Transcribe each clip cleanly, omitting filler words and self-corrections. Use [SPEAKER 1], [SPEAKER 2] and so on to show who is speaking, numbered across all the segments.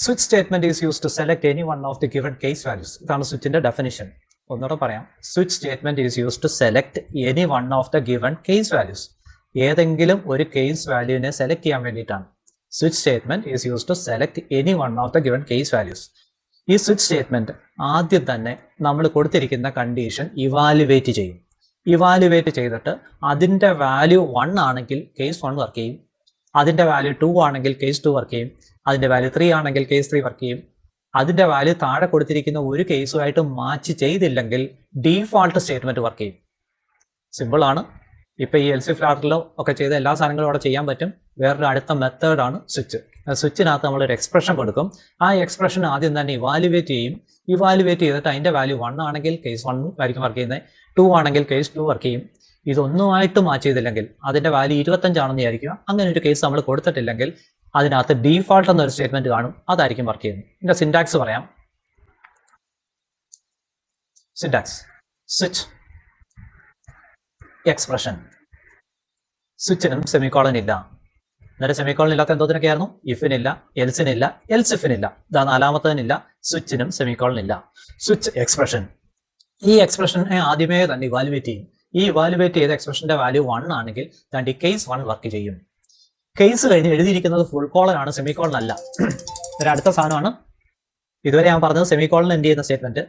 [SPEAKER 1] Switch statement is used to select any one of the given case values. ഇതാണ് സ്വിച്ചിന്റെ definition. ഒന്നുകൂടെ പറയാം. Switch statement is used to select any one of the given case values. ഏതെങ്കിലും ഒരു case വാല്യൂവിനെ select ചെയ്യാൻ വേണ്ടിയിട്ടാണ്. Switch statement is used to select any one of the given case values. ഈ switch statement ആദ്യം തന്നെ നമ്മൾ കൊടുത്തിരിക്കുന്ന കണ്ടീഷൻ ഇവാലുവേറ്റ് ചെയ്യും. ഇവാലുവേറ്റ് ചെയ്തിട്ട് അതിന്റെ വാല്യൂ 1 ആണെങ്കിൽ കേസ് 1 വർക്ക് ചെയ്യും, അതിന്റെ വാല്യൂ 2 ആണെങ്കിൽ കേസ് 2 വർക്ക് ചെയ്യും, അതിന്റെ വാല്യൂ 3 ആണെങ്കിൽ കേസ് 3 വർക്ക് ചെയ്യും. അതിന്റെ വാല്യൂ താഴെ കൊടുത്തിരിക്കുന്ന ഒരു കേസുമായിട്ട് മാച്ച് ചെയ്തില്ലെങ്കിൽ ഡീഫാൾട്ട് സ്റ്റേറ്റ്മെന്റ് വർക്ക് ചെയ്യും. സിമ്പിൾ ആണ്. ഇപ്പൊ ഈ എൽസി ഫ്ലാറ്റിലോ ഒക്കെ ചെയ്ത എല്ലാ സാധനങ്ങളും അവിടെ ചെയ്യാൻ പറ്റും. വേറൊരു അടുത്ത മെത്തേഡാണ് സ്വിച്ച്. സ്വിച്ചിനകത്ത് നമ്മളൊരു എക്സ്പ്രഷൻ കൊടുക്കും. ആ എക്സ്പ്രഷൻ ആദ്യം തന്നെ ഇവാലുവേറ്റ് ചെയ്യും. ഇവാലുവേറ്റ് ചെയ്തിട്ട് അതിന്റെ വാല്യൂ 1 ആണെങ്കിൽ കേസ് 1 ആയിരിക്കും വർക്ക് ചെയ്യുന്നത്, 2 ആണെങ്കിൽ കേസ് 2 വർക്ക് ചെയ്യും. ഇതൊന്നുമായിട്ട് മാച്ച് ചെയ്തില്ലെങ്കിൽ അതിന്റെ വാല്യൂ 25 ആണെന്ന് വിചാരിക്കുക. അങ്ങനെ ഒരു കേസ് നമ്മൾ കൊടുത്തിട്ടില്ലെങ്കിൽ അതിനകത്ത് ഡീഫാൾട്ട് എന്നൊരു സ്റ്റേറ്റ്മെന്റ് കാണും, അതായിരിക്കും വർക്ക് ചെയ്യുന്നത്. ഇതിന്റെ സിന്റാക്സ് പറയാം. Syntax switch expression. സ്വിച്ചിനും സെമിക്കോളൻ ഇല്ല. നേരെ സെമിക്കോളൻ ഇല്ലാത്ത എന്തോത്തിനൊക്കെയായിരുന്നു? ഇഫിനില്ല, എൽസിനില്ല, എൽസിഫിനില്ല. ഇതാ നാലാമത്തതിനില്ല, സ്വിച്ചിനും സെമിക്കോളൻ ഇല്ല. Switch expression. ഈ എക്സ്പ്രഷനെ ആദ്യമേ തന്നെ ഇവാലുവേറ്റ് ചെയ്യും. ഈ ഇവാലുവേറ്റ് ചെയ്ത എക്സ്പ്രഷന്റെ വാല്യൂ 1 ആണെങ്കിൽ തന്റെ കേസ് 1 വർക്ക് ചെയ്യും. കേസ് കഴിഞ്ഞ് എഴുതിയിരിക്കുന്നത് ഫുൾ കോളൻ ആണ്, സെമിക്കോളൻ അല്ല. ഒരു അടുത്ത സാധനമാണ്. ഇതുവരെ ഞാൻ പറഞ്ഞത് സെമിക്കോളൻ എൻഡ് ചെയ്യുന്ന സ്റ്റേറ്റ്മെന്റ്,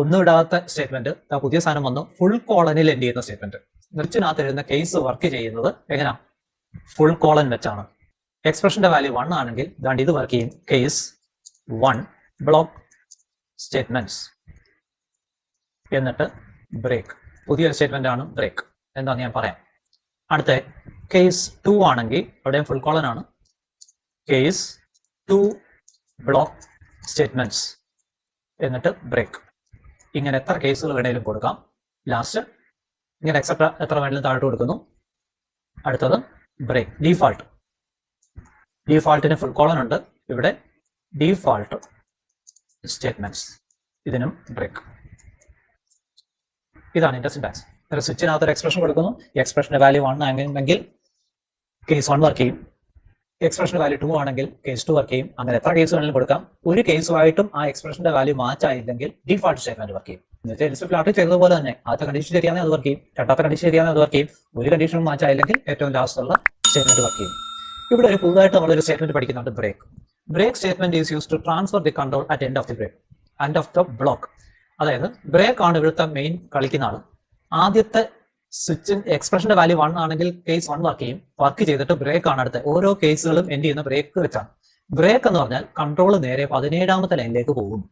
[SPEAKER 1] ഒന്നും ഇടാത്ത സ്റ്റേറ്റ്മെന്റ്. പുതിയ സാധനം വന്നു, ഫുൾ കോളനിൽ എൻഡ് ചെയ്യുന്ന സ്റ്റേറ്റ്മെന്റ്. നിർച്ചിനകത്ത് എഴുതുന്ന കേസ് വർക്ക് ചെയ്യുന്നത് എങ്ങനെയാ? ഫുൾ കോളൻ വെച്ചാണ്. എക്സ്പ്രഷന്റെ വാല്യൂ 1 ആണെങ്കിൽ ദാണ്ട് ഇത് വർക്ക് ചെയ്യും. കേസ് 1 ബ്ലോക്ക് സ്റ്റേറ്റ്മെന്റ്സ് എന്നിട്ട് ബ്രേക്ക്. പുതിയൊരു സ്റ്റേറ്റ്മെന്റ് ആണ് ബ്രേക്ക്. എന്താന്ന് ഞാൻ പറയാം. അടുത്ത കേസ് 2 ആണെങ്കിൽ അവിടെയും ഫുൾ കോളൻ ആണ്. കേസ് 2 ബ്ലോക്ക് സ്റ്റേറ്റ്മെന്റ്സ് എന്നിട്ട് ബ്രേക്ക്. ഇങ്ങനെ എത്ര കേസുകൾ വേണേലും കൊടുക്കാം. ലാസ്റ്റ് ഇങ്ങനെ എക്സെട്ര എത്ര വേണേലും താഴോട്ട് കൊടുക്കുന്നു. അടുത്തത് ബ്രേക്ക്. ഡീഫാൾട്ട്. ഡീഫാൾട്ടിന് ഫുൾ കോളൻ ഉണ്ട്. ഇവിടെ ഡീഫാൾട്ട് സ്റ്റേറ്റ്മെന്റ്സ്, ഇതിനും ബ്രേക്ക്. ഇതാണ് ഇതിന്റെ സിന്റാക്സ്. സ്വിച്ചിനകത്ത് ഒരു എക്സ്പ്രഷൻ കൊടുക്കുന്നു. എക്സ്പ്രഷന്റെ വാല്യൂ 1 ആണെങ്കിൽ കേസ് 1 വർക്ക് ചെയ്യും. എക്സ്പ്രഷന്റെ വാല്യൂ 2 ആണെങ്കിൽ കേസ് 2 വർക്ക് ചെയ്യും. അങ്ങനെ എത്ര കേസ് വേണമെങ്കിലും കൊടുക്കാം. ഒരു കേസുമായിട്ടും ആ എക്സ്പ്രഷന്റെ വാല്യൂ മാച്ച് ആയില്ലെങ്കിൽ ഡീഫാൾട്ട് സ്റ്റേറ്റ്മെന്റ് വർക്ക് ചെയ്യും. എന്നുവെച്ചാൽ എൽസി ഫ്ലാറ്റിൽ ചെയ്തതുപോലെ തന്നെ ആദ്യത്തെ കണ്ടീഷൻ ശരിയാണെങ്കിൽ അത് വർക്ക് ചെയ്യും, രണ്ടാമത്തെ കണ്ടീഷൻ ശരിയാണെങ്കിൽ അത് വർക്ക് ചെയ്യും. ഒരു കണ്ടീഷൻ മാച്ച് ആയില്ലെങ്കിൽ ഏറ്റവും ലാസ്റ്റ് ഉള്ള സ്റ്റേറ്റ്മെന്റ് വർക്ക് ചെയ്യും. ഇവിടെ ഒരു പുതുതായിട്ട് നമ്മളൊരു സ്റ്റേറ്റ്മെന്റ് പഠിക്കുന്നുണ്ട്, break. Break statement is use to transfer the control at end of the break, end of the block. അതായത് ബ്രേക്ക് ആണ് ഇവിടുത്തെ മെയിൻ കളിക്കുന്ന ആള്. ആദ്യത്തെ സ്വിച്ചിൻ എക്സ്പ്രഷന്റെ വാല്യൂ 1 ആണെങ്കിൽ കേസ് 1 വർക്ക് ചെയ്യും. വർക്ക് ചെയ്തിട്ട് ബ്രേക്ക് ആണ് അടുത്ത. ഓരോ കേസുകളും എൻഡ് ചെയ്യുന്ന ബ്രേക്ക് വെച്ചാണ്. ബ്രേക്ക് എന്ന് പറഞ്ഞാൽ കൺട്രോൾ നേരെ 17ാമത്തെ ലൈനിലേക്ക് പോകും.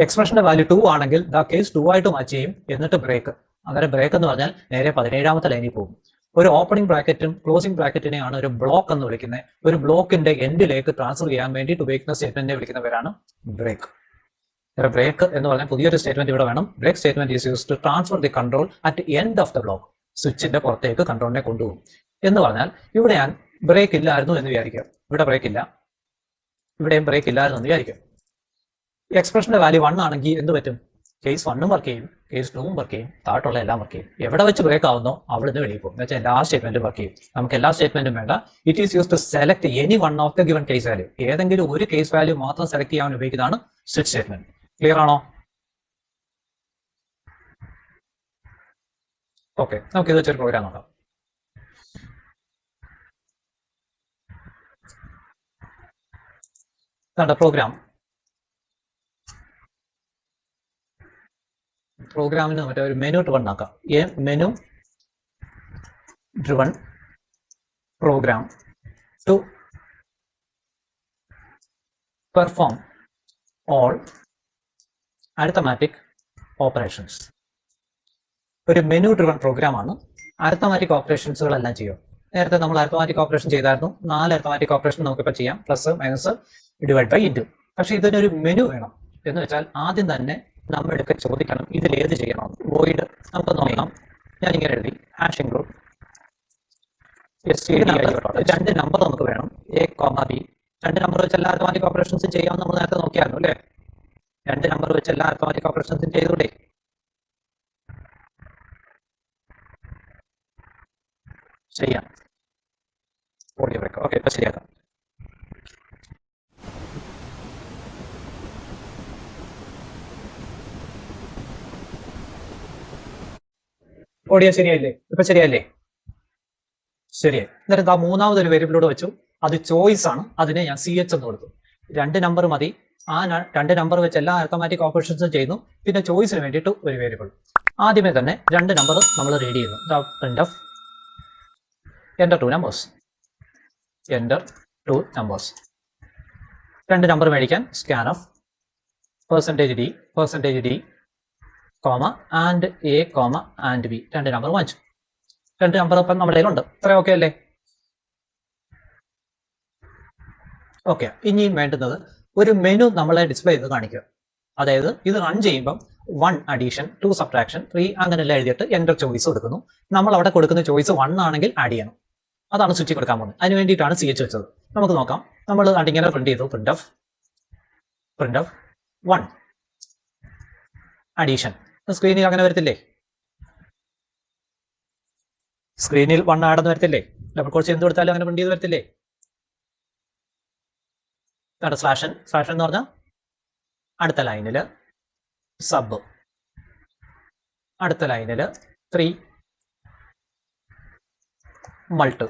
[SPEAKER 1] എക്സ്പ്രഷന്റെ വാല്യൂ 2 ആണെങ്കിൽ കേസ് 2 ആയിട്ട് മാച്ച് ചെയ്യും, എന്നിട്ട് ബ്രേക്ക്. അങ്ങനെ ബ്രേക്ക് എന്ന് പറഞ്ഞാൽ നേരെ 17ാമത്തെ ലൈനിൽ പോകും. ഒരു ഓപ്പണിംഗ് ബ്രാക്കറ്റും ക്ലോസിംഗ് ബ്രാക്കറ്റിനെയാണ് ഒരു ബ്ലോക്ക് എന്ന് വിളിക്കുന്നത്. ഒരു ബ്ലോക്കിന്റെ എൻഡിലേക്ക് ട്രാൻസ്ഫർ ചെയ്യാൻ വേണ്ടിയിട്ട് ഉപയോഗിക്കുന്ന സ്റ്റേറ്റ്മെന്റിനെ വിളിക്കുന്ന പേരാണ് ബ്രേക്ക്. ബ്രേക്ക് എന്ന് പറഞ്ഞാൽ പുതിയൊരു സ്റ്റേറ്റ്മെന്റ് ഇവിടെ വേണം. Break statement is used to transfer the control at end of the block. സ്വിച്ചിന്റെ പുറത്തേക്ക് കൺട്രോളിനെ കൊണ്ടുപോകും. എന്ന് പറഞ്ഞാൽ ഇവിടെ ഞാൻ ബ്രേക്ക് ഇല്ലായിരുന്നു എന്ന് വിചാരിക്കാം. ഇവിടെ ബ്രേക്ക് ഇല്ല, ഇവിടെയും ബ്രേക്ക് ഇല്ലായിരുന്നു എന്ന് വിചാരിക്കും. എക്സ്പ്രഷന്റെ വാല്യൂ 1 ആണെങ്കിൽ എന്ത് പറ്റും? കേസ് 1 വർക്ക് ചെയ്യും, കേസ് 2 വർക്ക് ചെയ്യും, താഴോട്ടുള്ള എല്ലാം വർക്ക് ചെയ്യും. എവിടെ വെച്ച് ബ്രേക്ക് ആവുന്നോ അവിടെ നിന്ന് വെളിയിൽ പോകും. എന്ന് വെച്ചാൽ എല്ലാ സ്റ്റേറ്റ്മെന്റും വർക്ക് ചെയ്യും. നമുക്ക് എല്ലാ സ്റ്റേറ്റ്മെന്റും വേണ്ട. It is use to select any one of the given case value. ഏതെങ്കിലും ഒരു കേസ് വാല്യൂ മാത്രം സെലക്ട് ചെയ്യാൻ ഉപയോഗിക്കുന്നതാണ് സ്വിച്ച് സ്റ്റേറ്റ്മെന്റ്. ക്ലിയർ ആണോ? ഓക്കെ, നമുക്ക് ഇത് വെച്ചൊരു പ്രോഗ്രാം നോക്കാം. പ്രോഗ്രാമിന് മറ്റേ ഒരു മെനു ഡ്രിവൺ ആക്കാം. Menu driven program to perform all arithmetic operations. ഒരു മെനു ഡ്രിവൺ പ്രോഗ്രാം ആണ്. അരിത്തമാറ്റിക് ഓപ്പറേഷൻസുകളെല്ലാം ചെയ്യും. നേരത്തെ നമ്മൾ അരിത്തമാറ്റിക് ഓപ്പറേഷൻ ചെയ്തായിരുന്നു. 4 അരിത്തമാറ്റിക് ഓപ്പറേഷൻ നമുക്കിപ്പോൾ ചെയ്യാം. Plus, minus, divide by, into. പക്ഷെ ഇതിനൊരു മെനു വേണം. എന്ന് വെച്ചാൽ ആദ്യം തന്നെ നമ്മളെടുക്കെ ചോദിക്കണം ഇതിൽ ഏത് ചെയ്യണം. വോയിഡ് നമുക്ക് നോക്കാം. ഞാൻ ഇങ്ങനെ എഴുതി ഹാഷ് ഇൻക്ലൂഡ് രണ്ട് നമ്പർ നമുക്ക് വേണം, A, B. 2 നമ്പർ വെച്ച് എല്ലാ അരിത്തമാറ്റിക് ഓപ്പറേഷൻസും ചെയ്യാമെന്ന് നമ്മൾ നേരത്തെ നോക്കിയായിരുന്നു അല്ലേ? 2 നമ്പർ വെച്ച് എല്ലാ അരിത്തമാറ്റിക് ഓപ്പറേഷൻസും ചെയ്തൂടെ? ചെയ്യാം. ഓക്കെ, ഇപ്പൊ ശരിയാക്കാം. ഓഡിയോ ശരിയായില്ലേ? ഇപ്പൊ ശരിയല്ലേ? ശരിയായി. എന്നിട്ട് ആ മൂന്നാമതൊരു വേരിയബിളോട് വെച്ചു, അത് ചോയ്സ് ആണ്, അതിനെ ഞാൻ CH എന്ന് കൊടുത്തു. 2 നമ്പർ മതി. ആ 2 നമ്പർ വെച്ച് എല്ലാ അരിത്തമാറ്റിക് ഓപ്പറേഷൻസും ചെയ്യുന്നു. പിന്നെ ചോയ്സിന് വേണ്ടിയിട്ട് ഒരു വേരിയബിൾ. ആദ്യമേ തന്നെ 2 നമ്പർ നമ്മൾ റീഡ് ചെയ്യുന്നു. Print of enter 2 numbers, enter 2 numbers. 2 number മേടിക്കാൻ scan of %d comma and a comma and b. 2 number വാങ്ങിച്ചു. 2 നമ്പർ ഇപ്പം നമ്മുടെ കയ്യിലുണ്ട്. ഇത്ര ഓക്കെ അല്ലേ? ഓക്കെ. ഇനിയും വേണ്ടുന്നത് ഒരു മെനു നമ്മളെ ഡിസ്പ്ലേ ചെയ്ത് കാണിക്കുക. അതായത് ഇത് റൺ ചെയ്യുമ്പം 1 അഡീഷൻ, 2 സബ്ട്രാക്ഷൻ, 3 അങ്ങനെല്ലാം എഴുതിയിട്ട് എൻ്റർ ചോയ്സ് കൊടുക്കുന്നു. നമ്മൾ അവിടെ കൊടുക്കുന്ന ചോയ്സ് 1 ആണെങ്കിൽ ആഡ് ചെയ്യണം. അതാണ് സ്വിച്ച് കൊടുക്കാൻ പോകുന്നത്. അതിന് വേണ്ടിയിട്ടാണ് CH വെച്ചത്. നമുക്ക് നോക്കാം. നമ്മൾ ഇങ്ങനെ പ്രിന്റ് ചെയ്തു. Print of 1 addition. സ്ക്രീനിൽ അങ്ങനെ വരത്തില്ലേ? സ്ക്രീനിൽ 1 ആടെന്ന് വരത്തില്ലേ? ഡബിൾ കോഴ്സ് എന്ത് കൊടുത്താലും അങ്ങനെ പ്രിന്റ് ചെയ്ത് വരത്തില്ലേ? സ്ലാഷ് എന്ന് പറഞ്ഞാൽ അടുത്ത ലൈനില് സബ്, അടുത്ത ലൈനില് 3 മൾട്ട്,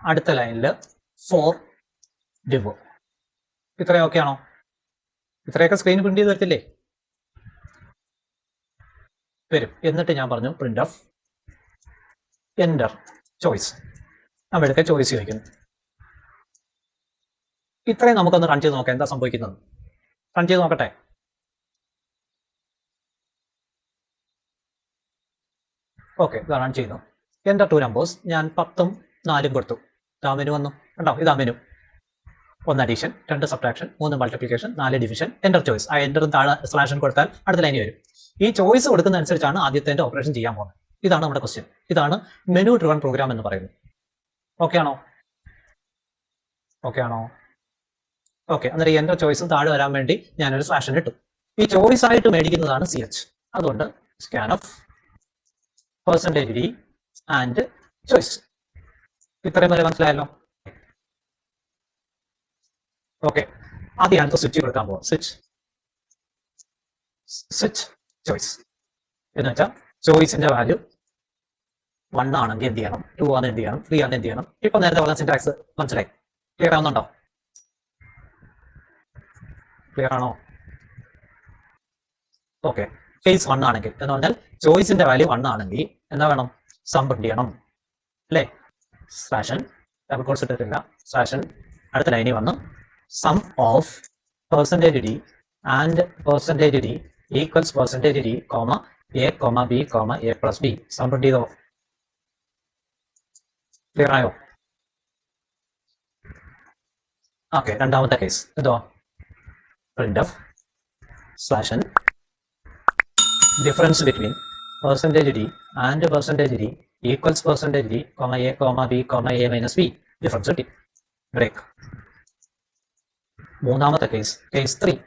[SPEAKER 1] അടുത്ത ലൈനില് 4 div. ഇത്രയൊക്കെ ആണോ? ഇത്രയൊക്കെ സ്ക്രീൻ പ്രിന്റ് ചെയ്ത് വരത്തില്ലേ? വരും. എന്നിട്ട് ഞാൻ പറഞ്ഞു പ്രിന്റ് ഓഫ് എൻ്റർ ചോയ്സ്. അവിടെയൊക്കെ ചോയ്സ് ചോദിക്കുന്നു. ഇത്രയും നമുക്കൊന്ന് റൺ ചെയ്ത് നോക്കാം എന്താ സംഭവിക്കുന്നത്. റൺ ചെയ്ത് നോക്കട്ടെ. ഓക്കെ, റൺ ചെയ്യുന്നു. Enter 2 numbers. ഞാൻ 10ഉം 4ഉം കൊടുത്തു. ഇതാ മെനു വന്നു. കണ്ടോ? ഇതാ menu. 1 addition, 2 subtraction, 3 multiplication, 4 division, enter choice. ആ എൻ്ററും താഴെ സ്ലാഷൻ കൊടുത്താൽ അടുത്ത ലൈനിൽ വരും. ഈ ചോയ്സ് കൊടുക്കുന്ന അനുസരിച്ചാണ് ആദ്യത്തെ ഓപ്പറേഷൻ ചെയ്യാൻ പോകുന്നത്. ഇതാണ് നമ്മുടെ ക്വസ്റ്റ്യൻ. ഇതാണ് മെനു ഡ്രിവൺ പ്രോഗ്രാം എന്ന് പറയുന്നത്. ഓക്കെ ആണോ? ഓക്കെ ആണോ? ഓക്കെ. അന്നേരം എൻ്റർ ചോയ്സും താഴെ വരാൻ വേണ്ടി ഞാനൊരു സ്ലാഷൻ ഇട്ടു. ഈ ചോയ്സ് ആയിട്ട് മേടിക്കുന്നതാണ് CH. അതുകൊണ്ട് scan of %d and choice. ഇത്രയും വരെ മനസ്സിലായല്ലോ? ഓക്കെ. ആദ്യം അടുത്ത സ്വിച്ച് കൊടുക്കാൻ പോവാം. സ്വിച്ച് ചോയ്സ് എന്ന് വെച്ചാൽ ചോയ്സിന്റെ വാല്യൂ 1 ആണെങ്കിൽ എന്ത് ചെയ്യണം, 2 ആണ് എന്ത് ചെയ്യണം, 3 ആണ് എന്ത് ചെയ്യണം. ഇപ്പൊ നേരത്തെ പറഞ്ഞ സിന്റാക്സ് മനസ്സിലായി? ക്ലിയർ ആവുന്നുണ്ടോ? ക്ലിയർ ആണോ? ഓക്കെ. കേസ് 1 ആണെങ്കിൽ എന്ന് പറഞ്ഞാൽ ചോയ്സിന്റെ വാല്യൂ 1 ആണെങ്കിൽ എന്താ വേണം? സം പ്രിന്റ് ചെയ്യണം അല്ലേ? സ്ലാഷൻ, ഡബിൾ കോട്ട്സ് ഇട്ടിട്ടില്ല, സ്ലാഷൻ അടുത്ത ലൈനിൽ വന്ന് sum of %d and %d equals %d comma a comma b comma a plus b. Sum print ചെയ്തോ? ക്ലിയർ ആയോ? ഓക്കെ. രണ്ടാമത്തെ കേസ് എന്തോ? Print of slash n difference between %d and %d equals %d, comma a, comma b, comma a minus b. Difference കിട്ടി. Break. മൂന്നാമത്തെ case, case 3.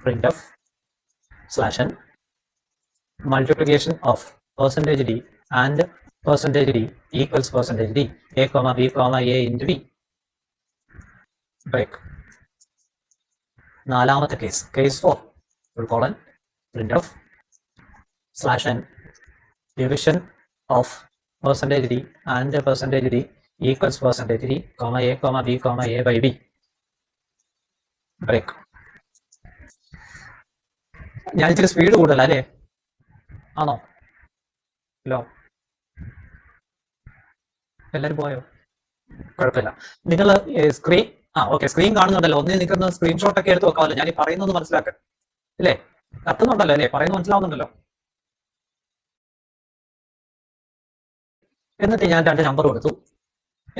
[SPEAKER 1] Print of സ്ലാഷൻ multiplication of %d and %d equals %d, a, comma b, comma a into b. Break. നാലാമത്തെ case, case 4. Full colon print of slash n division of %d and %d equals %d, comma a, comma b, comma a by b. Break. ഞാൻ ഇച്ചിരി speed കൂടുതൽ അല്ലേ? ആണോ? Hello, എല്ലാവരും പോയോ? കുഴപ്പമില്ല. നിങ്ങൾ സ്ക്രീൻ ഓക്കെ, സ്ക്രീൻ കാണുന്നുണ്ടല്ലോ. ഒന്നേ നിൽക്കുന്ന സ്ക്രീൻഷോട്ട് ഒക്കെ എടുത്ത് വെക്കാമല്ലോ. ഞാൻ ഈ പറയുന്നത് മനസ്സിലാക്കാൻ അല്ലേ? കത്തുന്നുണ്ടല്ലോ അല്ലേ? പറയുന്നത് മനസ്സിലാവുന്നുണ്ടല്ലോ. എന്നിട്ട് ഞാൻ 2 നമ്പർ കൊടുത്തു,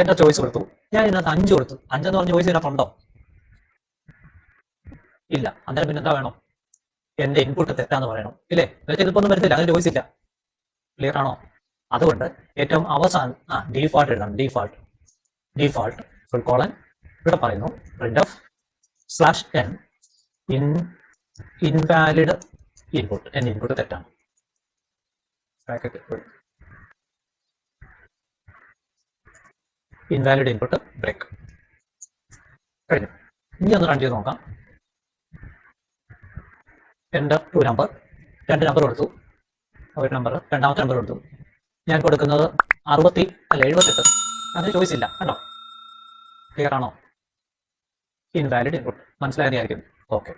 [SPEAKER 1] എന്റെ ചോയ്സ് കൊടുത്തു. ഞാൻ ഇതിനകത്ത് 5 കൊടുത്തു. 5 എന്ന് പറഞ്ഞ ചോയ്സ് ഇതിനകത്തുണ്ടോ? ഇല്ല. അന്നേരം പിന്നെ എന്താ വേണം? എന്റെ ഇൻപുട്ട് തെറ്റാന്ന് പറയണം ഇല്ലേ? ഇതിപ്പോ ഒന്നും വരത്തില്ല, അതിന് ചോയ്സ് ഇല്ല. ക്ലിയർ ആണോ? അതുകൊണ്ട് ഏറ്റവും അവസാനം ഡീഫാൾട്ട് എഴുതണം. Default full colon. ഇവിടെ പറയുന്നു print of slash n invalid input. എന്റെ ഇൻപുട്ട് തെറ്റാണ്. Invalid input. ബ്രേക്ക്. കഴിഞ്ഞു. ഇനി ഒന്ന് റൺ ചെയ്ത് നോക്കാം. എൻ്റർ 2 നമ്പർ, 2 നമ്പർ കൊടുത്തു. ഒരു നമ്പർ, രണ്ടാമത്തെ നമ്പർ കൊടുത്തു. ഞാൻ കൊടുക്കുന്നത് 78. അതിന് ചോയ്സ് ഇല്ല കണ്ടോ. ക്ലിയർ ആണോ? ഇൻവാലിഡ് ഇൻപുട്ട് മനസ്സിലായെന്നായിരിക്കും. ഓക്കെ.